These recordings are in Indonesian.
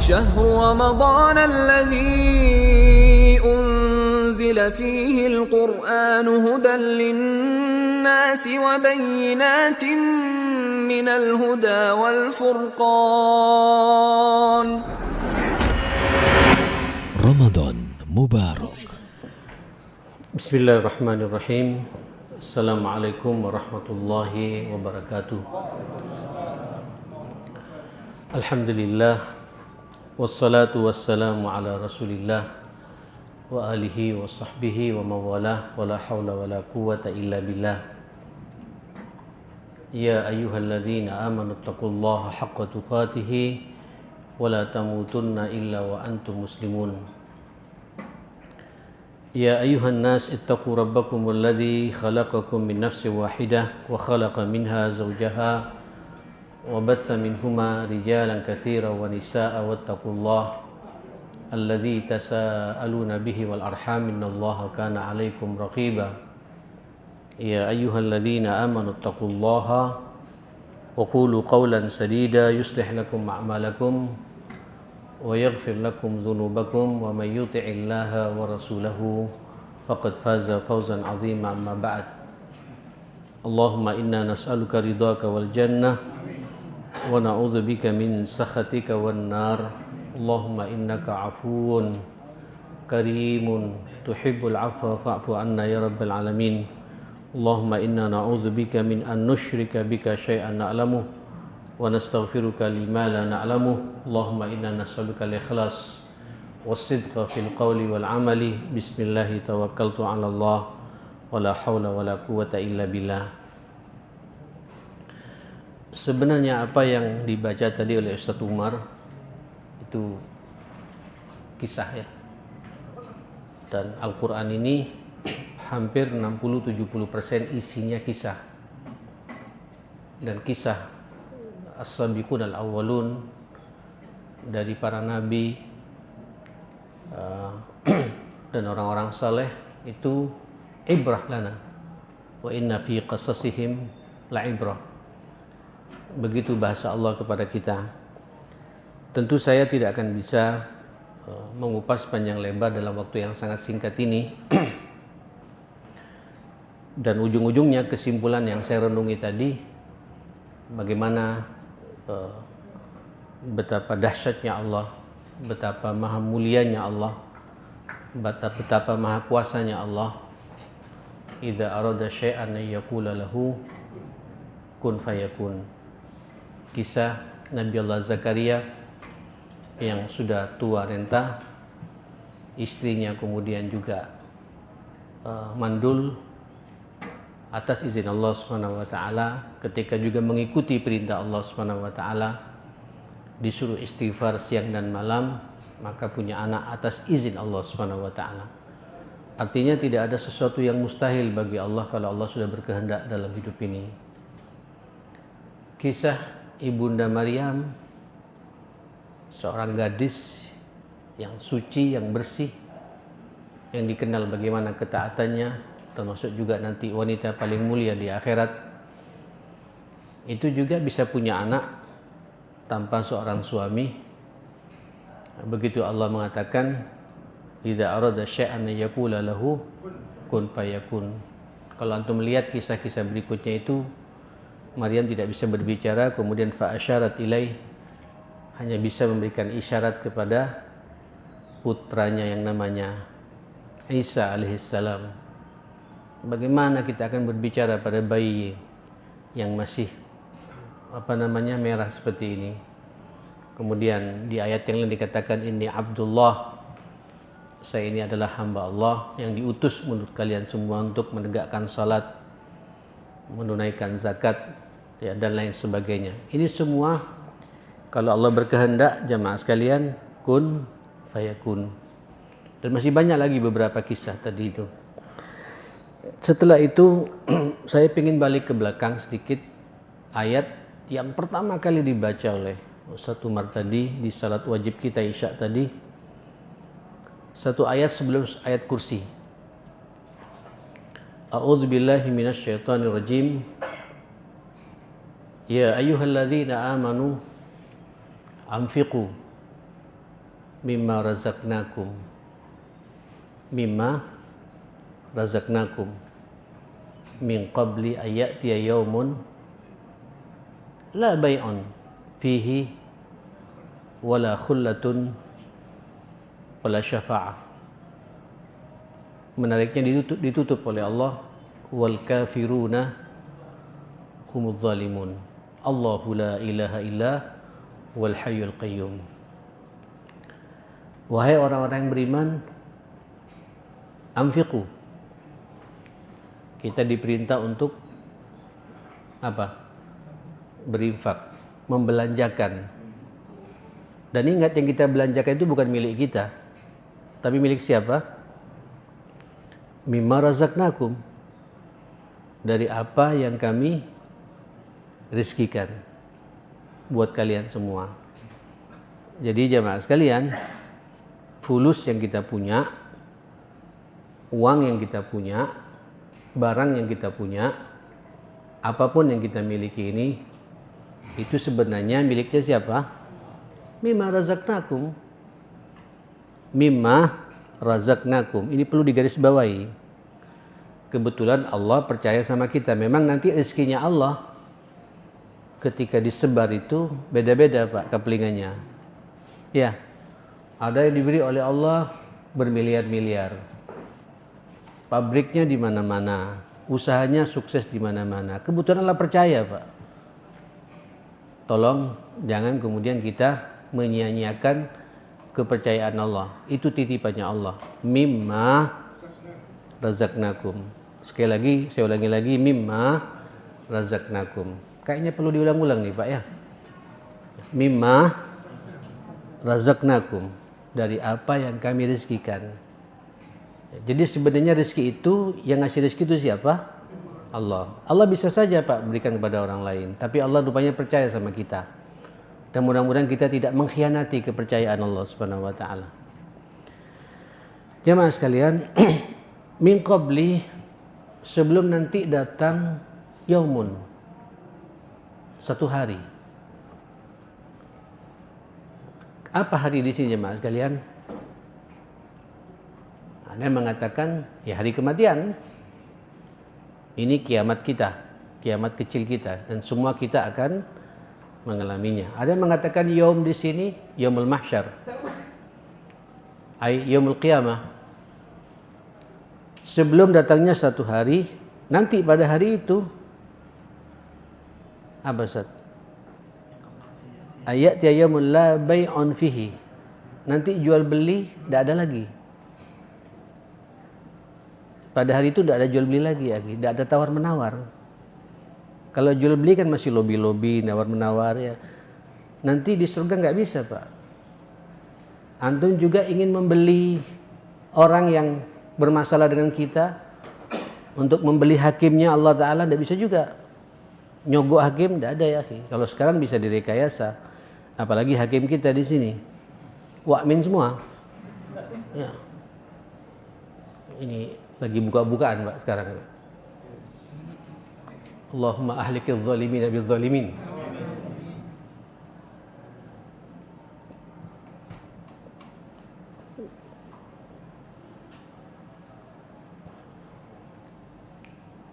شهر رمضان الذي أنزل فيه القرآن هدى للناس وبينات من الهدى والفرقان. رمضان مبارك. بسم الله الرحمن الرحيم. السلام عليكم ورحمة الله وبركاته. الحمد لله والصلاة والسلام على رسول الله وآله وصحبه ومن والاه ولا حول ولا قوة إلا بالله. يا أيها الذين آمنوا اتقوا الله حق تقاته ولا تموتن إلا وأنتم مسلمون. يا أيها الناس اتقوا ربكم الذي خلقكم من نفس واحدة وخلق منها زوجها وبث منهما رجالا كثيرا ونساء واتقوا الله الذي تساءلون به والأرحام إن الله كان عليكم رقيبا. يا أيها الذين آمنوا اتقوا الله وقولوا قولا سديدا يصلح لكم أعمالكم ويغفر لكم ذنوبكم ومن يطع الله ورسوله فقد فاز فوزا عظيما. أما بعد، اللهم إنا نسألك رضاك والجنة ونعوذ بك من سخطك والنار. اللهم إنك عفو كريم تحب العفو فاعف عنا يا رب العالمين. اللهم إنا نعوذ بك من أن نشرك بك شيئا نعلمه ونستغفرك لما لا نعلمه. اللهم إنا نسألك الإخلاص والصدق في القول والعمل. بسم الله توكلت على الله ولا حول ولا قوة إلا بالله. Sebenarnya apa yang dibaca tadi oleh Ustaz Umar itu kisah ya. Dan Al-Quran ini hampir 60-70% isinya kisah. Dan kisah as-sabiqun al-awwalun dari para nabi dan orang-orang saleh itu ibrah lana wa inna fi qasasihim la ibrah. Begitu bahasa Allah kepada kita. Tentu saya tidak akan bisa mengupas panjang lebar dalam waktu yang sangat singkat ini. Dan ujung-ujungnya kesimpulan yang saya renungi tadi, bagaimana betapa dahsyatnya Allah, betapa maha mulianya Allah, betapa maha kuasanya Allah. Idza arada syai'an yaqula lahu kun fayakun. Kisah Nabi Allah Zakaria yang sudah tua renta, istrinya kemudian juga mandul atas izin Allah Subhanahu wa taala, ketika juga mengikuti perintah Allah Subhanahu wa taala, disuruh istighfar siang dan malam, maka punya anak atas izin Allah Subhanahu wa taala. Artinya tidak ada sesuatu yang mustahil bagi Allah kalau Allah sudah berkehendak dalam hidup ini. Kisah Ibunda Maryam, seorang gadis yang suci, yang bersih, yang dikenal bagaimana ketaatannya, termasuk juga nanti wanita paling mulia di akhirat, itu juga bisa punya anak tanpa seorang suami. Begitu Allah mengatakan, idza arada syai'an yaqula lahu kun fayakun. Kalau antum melihat kisah-kisah berikutnya itu, Maryam tidak bisa berbicara, kemudian fa asyarat ilaih, hanya bisa memberikan isyarat kepada putranya yang namanya Isa alaihissalam. Bagaimana kita akan berbicara pada bayi yang masih merah seperti ini. Kemudian di ayat yang lain dikatakan, inni Abdullah, saya ini adalah hamba Allah yang diutus menurut kalian semua untuk menegakkan salat, menunaikan zakat, ya, dan lain sebagainya. Ini semua kalau Allah berkehendak, jamaah sekalian, kun fayakun. Dan masih banyak lagi beberapa kisah tadi itu. Setelah itu saya ingin balik ke belakang sedikit. Ayat yang pertama kali dibaca oleh Ustaz Umar tadi di salat wajib kita Isya tadi, satu ayat sebelum ayat kursi. A'udzubillahi minasyaitonirrajim. Ya ayyuhalladzina amanu anfiqu mimma razaqnakum. Mimma razaqnakum min qabli ayatiya yaumun la bay'un fihi wala khullatun wala syafa'ah. Menariknya ditutup oleh Allah, wal kafiruna humudz zalimun. Allahu la ilaha illa wal hayyul qayyum. Wahai orang-orang yang beriman, anfiqu. Kita diperintah untuk apa? Berinfak, membelanjakan. Dan ingat, yang kita belanjakan itu bukan milik kita, tapi milik siapa? Mimma razaqnakum, dari apa yang kami rizkikan buat kalian semua. Jadi jamaah sekalian, fulus yang kita punya, uang yang kita punya, barang yang kita punya, apapun yang kita miliki ini, itu sebenarnya miliknya siapa? Mimma razaqnakum. Mimma razaqnakum. Ini perlu digarisbawahi. Kebetulan Allah percaya sama kita. Memang nanti rezekinya Allah ketika disebar itu beda-beda Pak kepelingannya. Ya, ada yang diberi oleh Allah bermiliar-miliar. Pabriknya di mana-mana, usahanya sukses di mana-mana. Kebetulan Allah percaya Pak. Tolong jangan kemudian kita menyia-nyiakan kepercayaan Allah. Itu titipannya Allah. Mimma razaqnakum. Sekali lagi, saya ulangi lagi, mimma razaqnakum. Kayaknya perlu diulang-ulang nih Pak ya. Mimma razaqnakum, dari apa yang kami rezekikan. Jadi sebenarnya rezeki itu, yang ngasih rezeki itu siapa? Allah. Allah bisa saja Pak berikan kepada orang lain, tapi Allah rupanya percaya sama kita. Dan mudah-mudahan kita tidak mengkhianati kepercayaan Allah Subhanahu wa taala. Jemaah sekalian, min qabli, sebelum nanti datang yaumun, satu hari. Apa hari di sini jemaah sekalian? Ada yang mengatakan ya hari kematian. Ini kiamat kita, kiamat kecil kita, dan semua kita akan mengalaminya. Ada yang mengatakan yaum di sini yaumul mahsyar, ay yaumul qiyamah. Sebelum datangnya satu hari, nanti pada hari itu apa Ustaz? Ayat yaumul la bay'un fihi. Nanti jual beli tidak ada lagi. Pada hari itu tidak ada jual beli lagi, tidak ada tawar menawar. Kalau jual beli kan masih lobby-lobby, nawar-menawar ya. Nanti di surga nggak bisa Pak. Antum juga ingin membeli orang yang bermasalah dengan kita, untuk membeli hakimnya Allah Ta'ala tidak bisa juga. Nyogok hakim tidak ada ya. Kalau sekarang bisa direkayasa. Apalagi hakim kita di sini. Wakmin semua. Ya. Ini lagi buka-bukaan Pak sekarang. Allahumma ahlikil zalimin bil zalimin.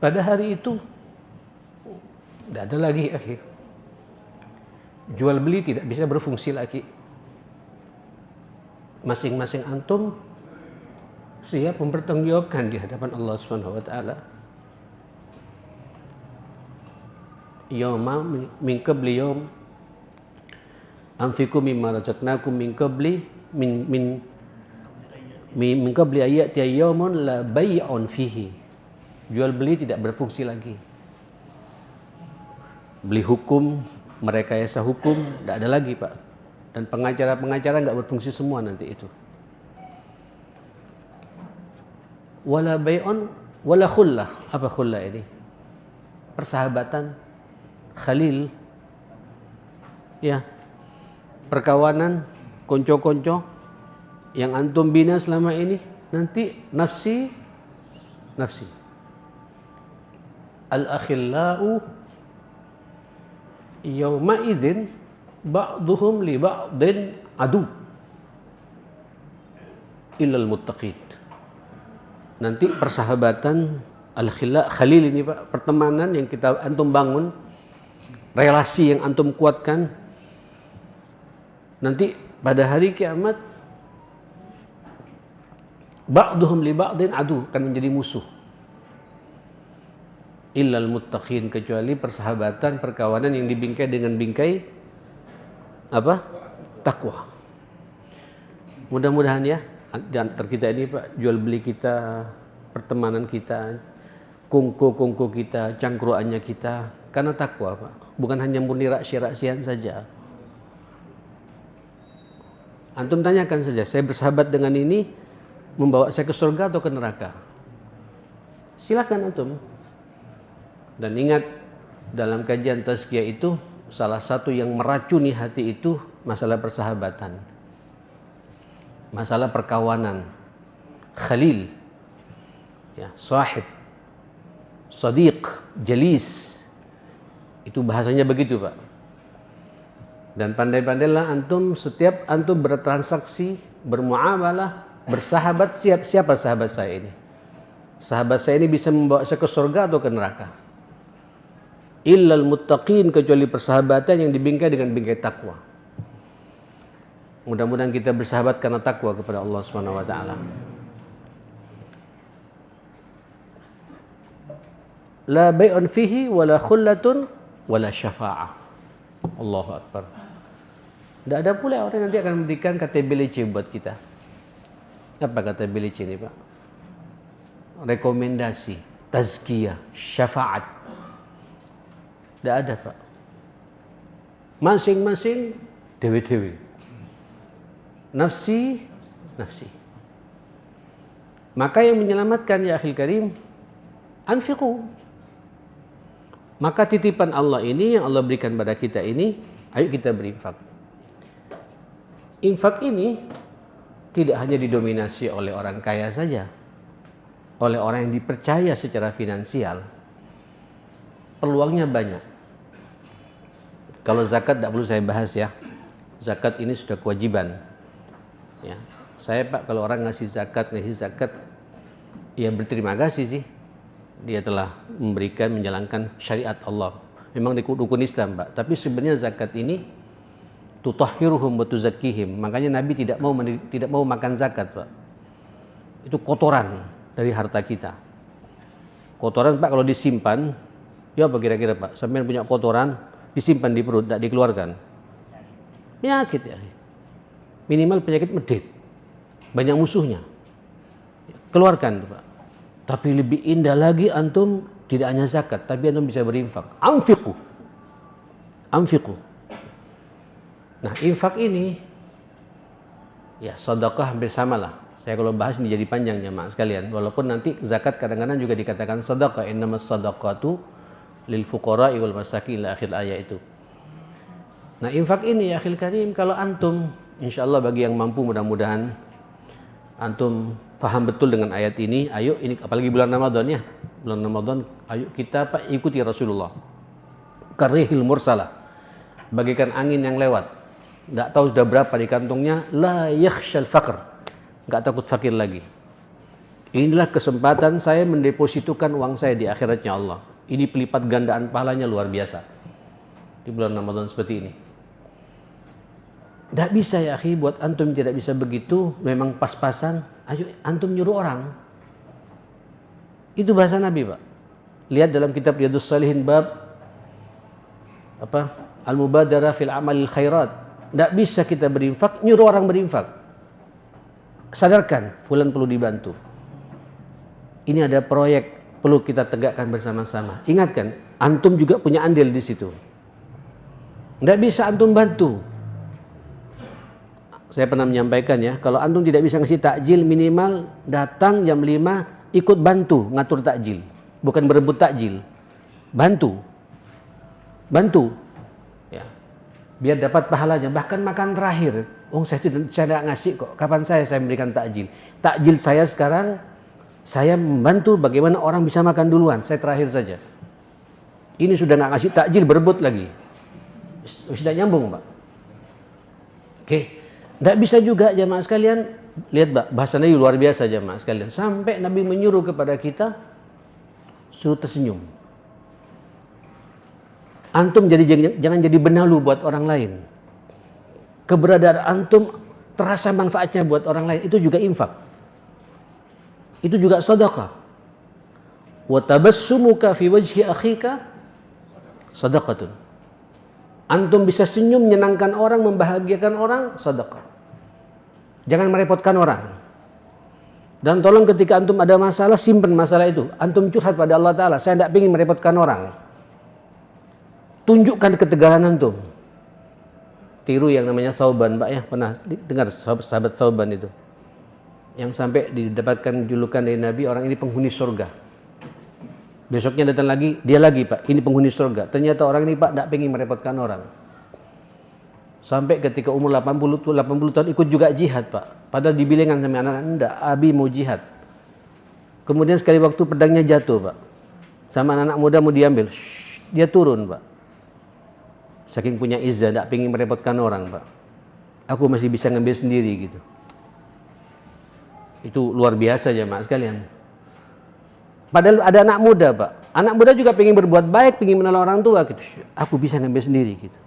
Pada hari itu tidak ada lagi akhir. Jual beli tidak bisa berfungsi lagi. Masing-masing antum siap mempertanggungjawabkan di hadapan Allah Subhanahu wa taala. Yauma min qabli yaum anfiqu mimma razaqnakum min qabli min qabli ayati yaumun la bay'un fihi. Jual beli tidak berfungsi lagi. Beli hukum, merekayasa hukum tidak ada lagi Pak. Dan pengacara-pengacara nggak berfungsi semua nanti itu. Wala bay'un wala khullah. Apa khullah ini? Persahabatan, khalil, ya, perkawanan, konco-konco yang antum bina selama ini, nanti nafsi al-akhillau yawma idzin ba'duhum li ba'din adu. illal muttaqin. Nanti persahabatan khalil ini Pak, pertemanan yang kita antum bangun, relasi yang antum kuatkan, nanti pada hari kiamat ba'duhum li ba'din adu, akan menjadi musuh. Illal muttaqin, kecuali persahabatan, perkawanan yang dibingkai dengan bingkai apa? Takwa. Mudah-mudahan ya di antara kita ini Pak, jual beli kita, pertemanan kita, kongko kita, cangkruannya kita karena takwa Pak. Bukan hanya murni rahasia-rahasiaan saja. Antum tanyakan saja, saya bersahabat dengan ini membawa saya ke surga atau ke neraka? Silakan antum. Dan ingat, dalam kajian tazkiyah itu salah satu yang meracuni hati itu masalah persahabatan, masalah perkawanan, khalil, ya, sahib, sadiq, jalis. Itu bahasanya begitu Pak. Dan pandai-pandailah antum, setiap antum bertransaksi, bermuamalah, bersahabat, siapa sahabat saya ini? Sahabat saya ini bisa membawa saya ke surga atau ke neraka? Illal muttaqin, kecuali persahabatan yang dibingkai dengan bingkai takwa. Mudah-mudahan kita bersahabat karena takwa kepada Allah Subhanahu wa taala. La bai'un fihi wala khullatun wala syafa'ah. Allahu akbar. Tidak ada pula orang nanti akan memberikan KTBLC buat kita. Apa KTBLC ini Pak? Rekomendasi, tazkiyah, syafaat. Tidak ada Pak. Masing-masing dewe-dewe. Nafsi. Maka yang menyelamatkan ya akhil karim, anfiqu. Maka titipan Allah ini yang Allah berikan pada kita ini, ayo kita berinfak. Infak ini tidak hanya didominasi oleh orang kaya saja, oleh orang yang dipercaya secara finansial. Peluangnya banyak. Kalau zakat tidak perlu saya bahas ya. Zakat ini sudah kewajiban. Ya. Saya Pak, kalau orang ngasih zakat, ya berterima kasih sih. Dia telah memberikan, menjalankan syariat Allah. Memang di rukun Islam Pak. Tapi sebenarnya zakat ini tutahhiruhum wa tuzakkihim. Makanya Nabi tidak mau makan zakat Pak. Itu kotoran dari harta kita. Kotoran Pak kalau disimpan, ya apa kira-kira Pak? Sampai punya kotoran, disimpan di perut, tidak dikeluarkan. Penyakit ya. Minimal penyakit medit. Banyak musuhnya. Keluarkan Pak. Tapi lebih indah lagi antum tidak hanya zakat, tapi antum bisa berinfak. Anfiqu. Nah, infak ini ya sedekah hampir samalah. Saya kalau bahas ini jadi panjang jemaah sekalian. Walaupun nanti zakat kadang-kadang juga dikatakan sedekah, innamas shadaqatu lil fuqara'i wal masakin ila akhir ayat itu. Nah, infak ini ya akhil karim, kalau antum insyaallah bagi yang mampu, mudah-mudahan antum faham betul dengan ayat ini. Ayo, ini apalagi bulan Ramadan ya. Bulan Ramadan, ayo kita Pak ikuti Rasulullah. Karihil mursalah. Bagikan angin yang lewat. Enggak tahu sudah berapa di kantongnya, la yakhshal faqr. Enggak takut fakir lagi. Inilah kesempatan saya mendepositukan uang saya di akhiratnya Allah. Ini pelipat gandaan pahalanya luar biasa. Di bulan Ramadan seperti ini. Tidak bisa ya akhi, buat antum tidak bisa begitu, memang pas-pasan, ayo antum nyuruh orang. Itu bahasa Nabi Pak. Lihat dalam kitab Riyadhus Shalihin bab Al-Mubadarah fil amalil khairat. Tidak bisa kita berinfak, nyuruh orang berinfak. Sadarkan, fulan perlu dibantu. Ini ada proyek perlu kita tegakkan bersama-sama. Ingatkan, antum juga punya andil di situ. Tidak bisa antum bantu. Saya pernah menyampaikan ya, kalau antum tidak bisa ngasih takjil, minimal datang jam 5 ikut bantu ngatur takjil. Bukan berebut takjil. Bantu. Ya. Biar dapat pahalanya. Bahkan makan terakhir. Oh, saya tidak ngasih kok. Kapan saya memberikan takjil? Takjil saya sekarang, saya membantu bagaimana orang bisa makan duluan. Saya terakhir saja. Ini sudah nggak ngasih takjil, berebut lagi. Sudah nyambung Pak. Oke. Nggak bisa juga jamaah sekalian lihat bahasa Nabi luar biasa jemaah sekalian. Sampai Nabi menyuruh kepada kita suruh tersenyum. Antum jangan jadi benalu buat orang lain. Keberadaan antum terasa manfaatnya buat orang lain, itu juga infak. Itu juga sedekah. Wa tabassumuka fi wajhi akhika sadaqatun. Antum bisa senyum menyenangkan orang, membahagiakan orang, sedekah. Jangan merepotkan orang. Dan tolong ketika antum ada masalah, simpan masalah itu. Antum curhat pada Allah Ta'ala, saya tidak ingin merepotkan orang. Tunjukkan ketegaran antum. Tiru yang namanya Thauban, Mbak ya, pernah dengar sahabat Thauban itu. Yang sampai didapatkan julukan dari Nabi, orang ini penghuni surga. Besoknya datang lagi, dia lagi Pak, ini penghuni surga. Ternyata orang ini Pak tidak ingin merepotkan orang. Sampai ketika umur 80 tahun ikut juga jihad Pak. Padahal dibilingan sama anak-anak, enggak, Abi mau jihad. Kemudian sekali waktu pedangnya jatuh Pak. Sama anak-anak muda mau diambil, dia turun Pak. Saking punya izzah, tidak ingin merepotkan orang Pak. Aku masih bisa ngambil sendiri gitu. Itu luar biasa jemaah sekalian. Padahal ada anak muda Pak. Anak muda juga pengen berbuat baik, pengen menolong orang tua gitu. Aku bisa ngambil sendiri gitu.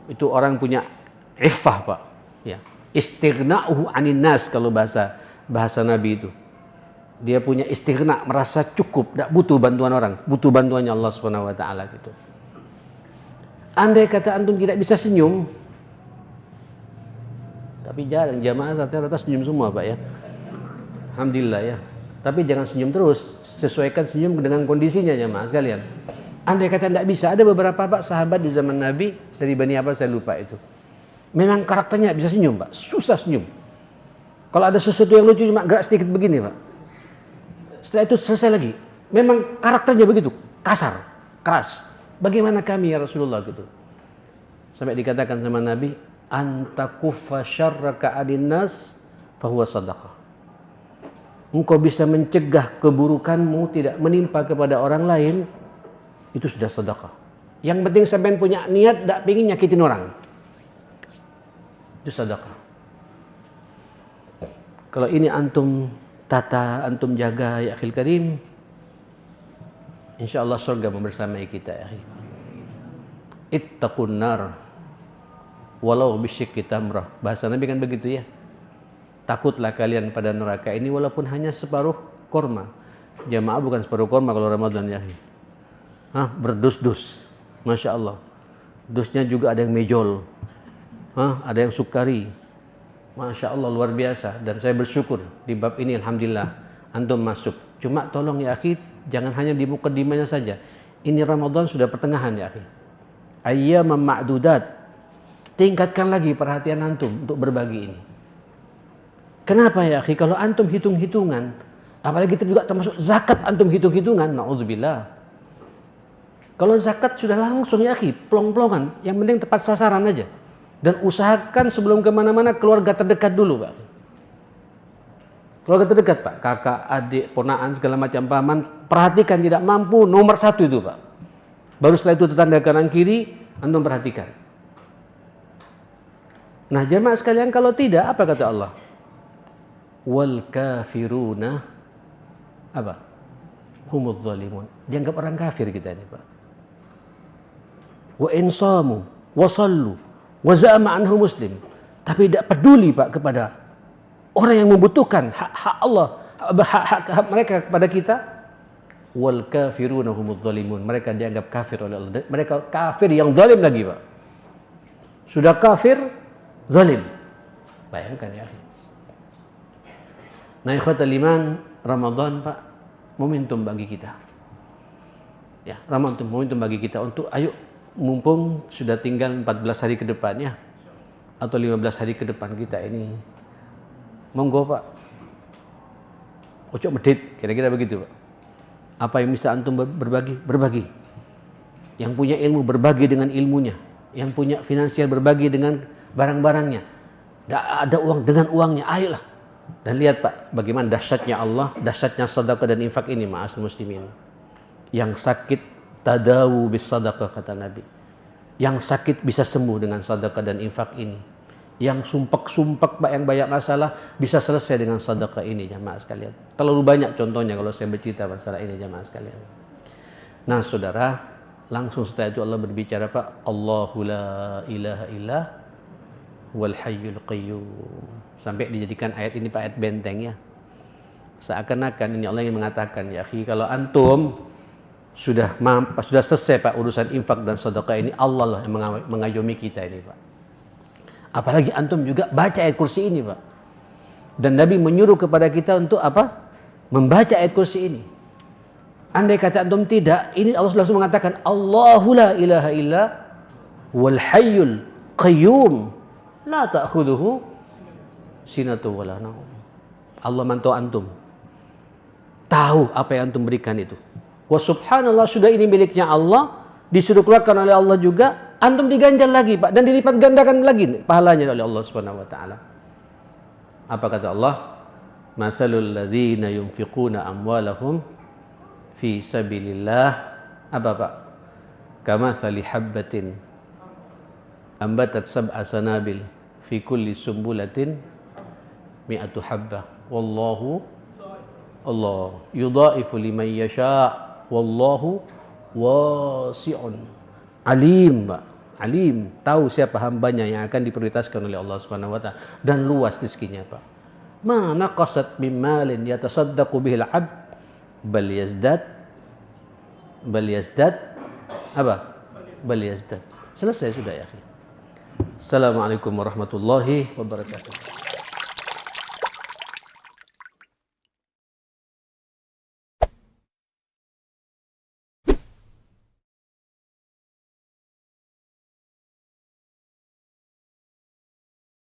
Itu orang punya iffah Pak. Ya. Istighna'uhu 'anin nas kalau bahasa Nabi itu. Dia punya istighna, merasa cukup, tidak butuh bantuan orang, butuh bantuannya Allah Subhanahu wa taala gitu. Andai kata antum tidak bisa senyum, tapi jarang jamaah rata-rata senyum semua Pak ya. Alhamdulillah ya. Tapi jangan senyum terus, sesuaikan senyum dengan kondisinya jamaah sekalian. Andai kata tidak bisa, ada beberapa Pak sahabat di zaman Nabi dari Bani apa saya lupa itu. Memang karakternya bisa senyum Pak, susah senyum. Kalau ada sesuatu yang lucu cuma gerak sedikit begini Pak. Setelah itu selesai lagi. Memang karakternya begitu, kasar, keras. Bagaimana kami ya Rasulullah gitu. Sampai dikatakan sama Nabi, anta kuffa syarraka 'adin nas fahuwa sadaqah. Engkau bisa mencegah keburukanmu tidak menimpa kepada orang lain, itu sudah sedekah. Yang penting sampean punya niat tidak ingin nyakitin orang. Itu sedekah. Kalau ini antum tata, antum jaga ya akhil karim, insyaallah surga membersamai kita ya. Ittaqun nar walau bisyikki tamrah. Bahasa Nabi kan begitu ya. Takutlah kalian pada neraka ini walaupun hanya separuh korma. Jamaah bukan separuh korma kalau Ramadan ya. Berdus-dus. Masya Allah. Dusnya juga ada yang mejol. Ada yang sukari. Masya Allah luar biasa. Dan saya bersyukur di bab ini alhamdulillah antum masuk. Cuma tolong ya akhi, jangan hanya di mukadimahnya saja. Ini Ramadan sudah pertengahan ya akhi. Ayyamam ma'dudat. Tingkatkan lagi perhatian antum untuk berbagi ini. Kenapa ya akhi? Kalau antum hitung-hitungan, apalagi itu juga termasuk zakat antum hitung-hitungan, na'udzubillah. Kalau zakat sudah langsung ya akhi, plong-plongan, yang penting tepat sasaran aja. Dan usahakan sebelum kemana-mana keluarga terdekat dulu Pak. Keluarga terdekat Pak, kakak, adik, ponaan, segala macam paman, perhatikan tidak mampu, nomor 1 itu Pak. Baru setelah itu tetangga kanan kiri, antum perhatikan. Nah jemaah sekalian kalau tidak, apa kata Allah? Wal kafiruna apa? Humudz zalimun. Dianggap orang kafir kita ini Pak. Wa insamu wa sallu wa za'ama anhu muslim. Tapi tidak peduli Pak kepada orang yang membutuhkan hak Allah, hak mereka kepada kita. Wal kafiruna humudz zalimun. Mereka dianggap kafir oleh Allah. Mereka kafir yang zalim lagi Pak. Sudah kafir, zalim. Bayangkan ya. Nah ikhwatal iman, Ramadan Pak, momentum bagi kita. Ya, Ramadan momentum bagi kita untuk ayo mumpung sudah tinggal 14 hari ke depan ya. Atau 15 hari ke depan kita ini. Monggo Pak. Ojo medit, kira-kira begitu Pak. Apa yang bisa antum berbagi? Berbagi. Yang punya ilmu berbagi dengan ilmunya. Yang punya finansial berbagi dengan barang-barangnya. Ada uang dengan uangnya, ayolah. Dan lihat Pak, bagaimana dahsyatnya Allah, dahsyatnya sedekah dan infak ini ma'asyiral muslimin. Yang sakit tadawu bis sedekah kata Nabi. Yang sakit bisa sembuh dengan sedekah dan infak ini. Yang sumpek-sumpek Pak, yang banyak masalah bisa selesai dengan sedekah ini jamaah sekalian. Terlalu banyak contohnya kalau saya bercerita masalah ini jamaah sekalian. Nah saudara, langsung setelah itu Allah berbicara Pak, Allahu la ilaha illa wal hayyul qayyum. Sampai dijadikan ayat ini Pak, ayat benteng ya. Seakan-akan ini Allah yang mengatakan, ya akhi, kalau antum sudah selesai Pak urusan infak dan sedekah ini, Allah lah yang mengayomi kita ini Pak. Apalagi antum juga baca ayat kursi ini Pak. Dan Nabi menyuruh kepada kita untuk apa? Membaca ayat kursi ini. Andai kata antum tidak, ini Allah langsung mengatakan Allahu la ilaha illa wal hayyul qayyum la ta'khudhuhu sinatu wala naum. Allah mantau antum. Tahu apa yang antum berikan itu. Wa subhanallah, sudah ini miliknya Allah, disuruh keluarkan oleh Allah juga. Antum diganjar lagi Pak, dan dilipat gandakan lagi pahalanya oleh Allah Subhanahu wa taala. Apa kata Allah? Masalul ladzina yunfiquna amwalahum fi sabilillah, apa Pak? Kamatsali habbatin ambatat sab'a sanabil fi kulli sumbulatin mi'atu habbah. Wallahu Allah yudha'ifu liman yasha' wallahu wasi'un alim, Pak. Alim, tahu siapa hambanya yang akan diprioritaskan oleh Allah Subhanahu wa taala, dan luas rezekinya Pak. Ma naqasat min malin yatasaddaqu bihil 'abd bal yazdad apa? Bal yazdad. Selesai sudah ya akhi. Assalamualaikum warahmatullahi wabarakatuh.